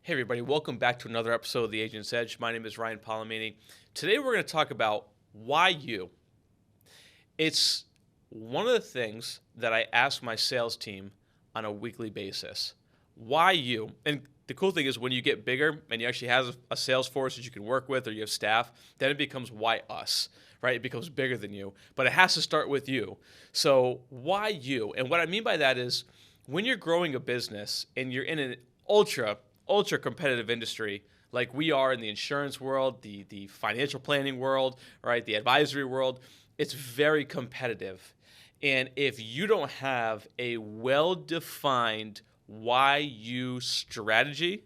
Hey everybody, welcome back to another episode of The Agent's Edge. My name is Ryan Polimeni. Today we're going to talk about why you. It's one of the things that I ask my sales team on a weekly basis. Why you? And the cool thing is when you get bigger and you actually have a sales force that you can work with or you have staff, then it becomes why us, right? It becomes bigger than you, but it has to start with you. So why you? And what I mean by that is when you're growing a business and you're in an ultra competitive industry like we are in the insurance world, the financial planning world, right, the advisory world, it's very competitive. And if you don't have a well-defined why you strategy,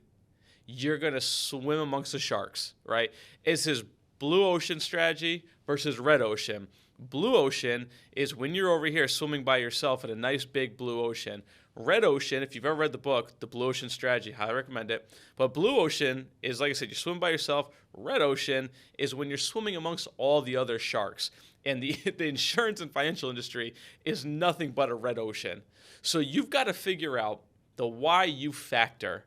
you're going to swim amongst the sharks, right? It's this blue ocean strategy versus red ocean. Blue ocean is when you're over here swimming by yourself in a nice big blue ocean. Red ocean, if you've ever read the book, The Blue Ocean Strategy, highly recommend it. But blue ocean is, like I said, you swim by yourself. Red ocean is when you're swimming amongst all the other sharks. And the insurance and financial industry is nothing but a red ocean. So you've got to figure out the why you factor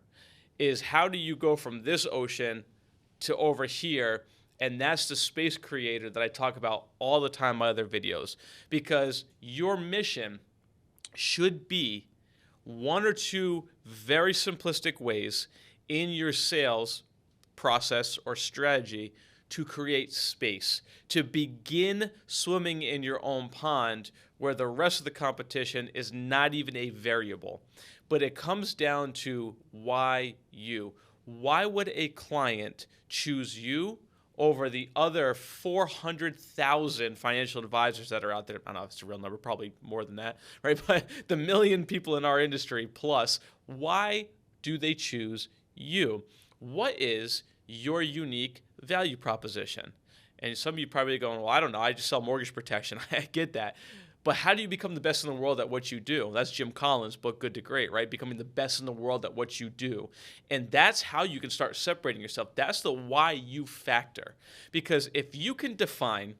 is how do you go from this ocean to over here. And that's the space creator that I talk about all the time in my other videos. Because your mission should be one or two very simplistic ways in your sales process or strategy to create space, to begin swimming in your own pond where the rest of the competition is not even a variable. But it comes down to why you. Why would a client choose you over the other 400,000 financial advisors that are out there? I don't know if it's a real number, probably more than that, right? But the million people in our industry plus, why do they choose you? What is your unique value proposition? And some of you probably going, well, I don't know, I just sell mortgage protection. I get that. But how do you become the best in the world at what you do? That's Jim Collins' book, Good to Great, right? Becoming the best in the world at what you do. And that's how you can start separating yourself. That's the why you factor. Because if you can define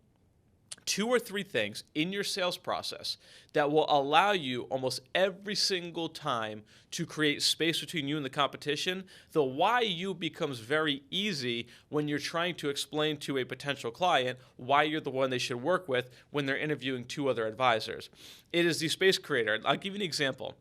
two or three things in your sales process that will allow you almost every single time to create space between you and the competition, the why you becomes very easy when you're trying to explain to a potential client why you're the one they should work with when they're interviewing two other advisors. It is the space creator. I'll give you an example.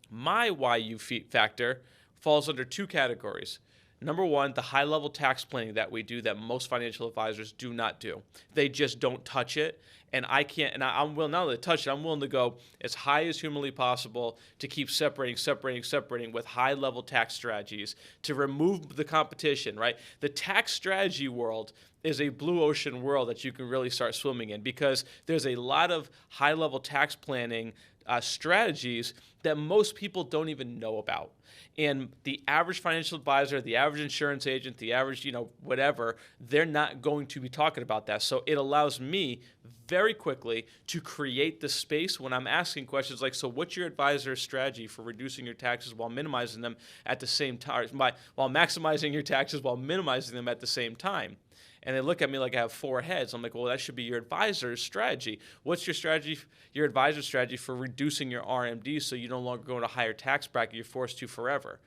My why you factor falls under two categories. Number one, the high-level tax planning that we do that most financial advisors do not do. They just don't touch it, and I can't. And I'm willing not only to touch it, I'm willing to go as high as humanly possible to keep separating with high-level tax strategies to remove the competition. Right, the tax strategy world is a blue ocean world that you can really start swimming in because there's a lot of high-level tax planning strategies that most people don't even know about. And the average financial advisor, the average insurance agent, the average, whatever, they're not going to be talking about that. So it allows me very quickly to create the space when I'm asking questions like, so what's your advisor's strategy for reducing your taxes while minimizing them at the same time, while maximizing your taxes while minimizing them at the same time? And they look at me like I have four heads. I'm like, well, that should be your advisor's strategy. What's your strategy, your advisor's strategy for reducing your RMD so you no longer go in a higher tax bracket you're forced to forever?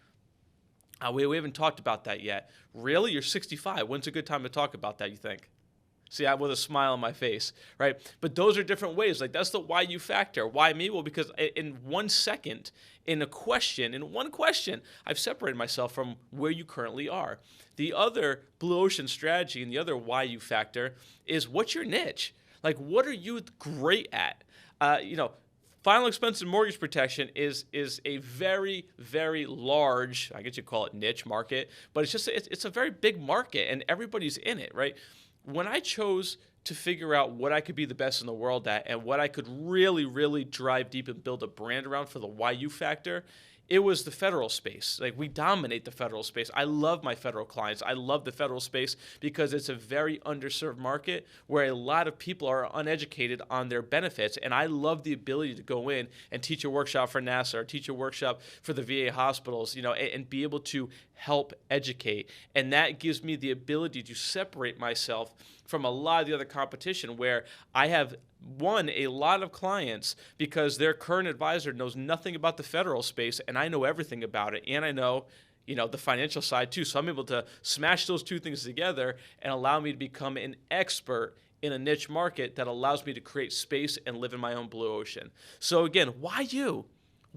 We haven't talked about that yet. Really? You're 65. When's a good time to talk about that, you think? See, I with a smile on my face, right? But those are different ways. Like, that's the why you factor. Why me? Well, because in 1 second, in one question, I've separated myself from where you currently are. The other blue ocean strategy and the other why you factor is what's your niche? Like, what are you great at? Final expense and mortgage protection is a very, very large, I guess you call it niche market, but it's a very big market and everybody's in it, right? When I chose to figure out what I could be the best in the world at and what I could really, really drive deep and build a brand around for the why you factor, it was the federal space. Like, we dominate the federal space. I love my federal clients. I love the federal space because it's a very underserved market where a lot of people are uneducated on their benefits. And I love the ability to go in and teach a workshop for NASA or teach a workshop for the VA hospitals, and be able to help educate. And that gives me the ability to separate myself from a lot of the other competition where I have won a lot of clients because their current advisor knows nothing about the federal space and I know everything about it. And I know the financial side too. So I'm able to smash those two things together and allow me to become an expert in a niche market that allows me to create space and live in my own blue ocean. So again, why you?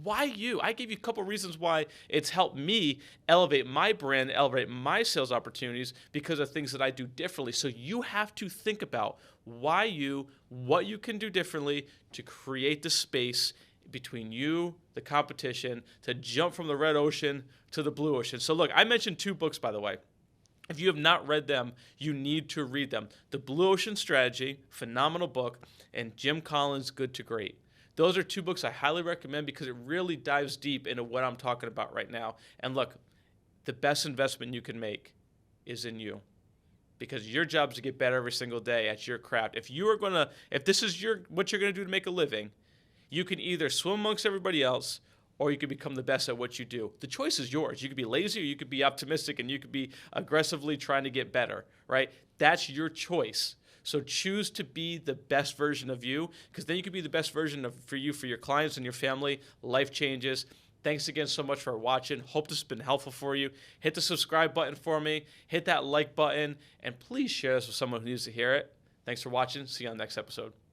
Why you? I gave you a couple reasons why it's helped me elevate my brand, elevate my sales opportunities because of things that I do differently. So you have to think about why you, what you can do differently to create the space between you, the competition, to jump from the red ocean to the blue ocean. So look, I mentioned 2 books, by the way. If you have not read them, you need to read them. The Blue Ocean Strategy, phenomenal book, and Jim Collins' Good to Great. Those are 2 books I highly recommend because it really dives deep into what I'm talking about right now. And look, the best investment you can make is in you, because your job is to get better every single day at your craft. If this is what you're gonna do to make a living, you can either swim amongst everybody else or you can become the best at what you do. The choice is yours. You could be lazy or you could be optimistic and you could be aggressively trying to get better, right? That's your choice. So choose to be the best version of you, because then you can be the best version for your clients and your family. Life changes. Thanks again so much for watching. Hope this has been helpful for you. Hit the subscribe button for me. Hit that like button. And please share this with someone who needs to hear it. Thanks for watching. See you on the next episode.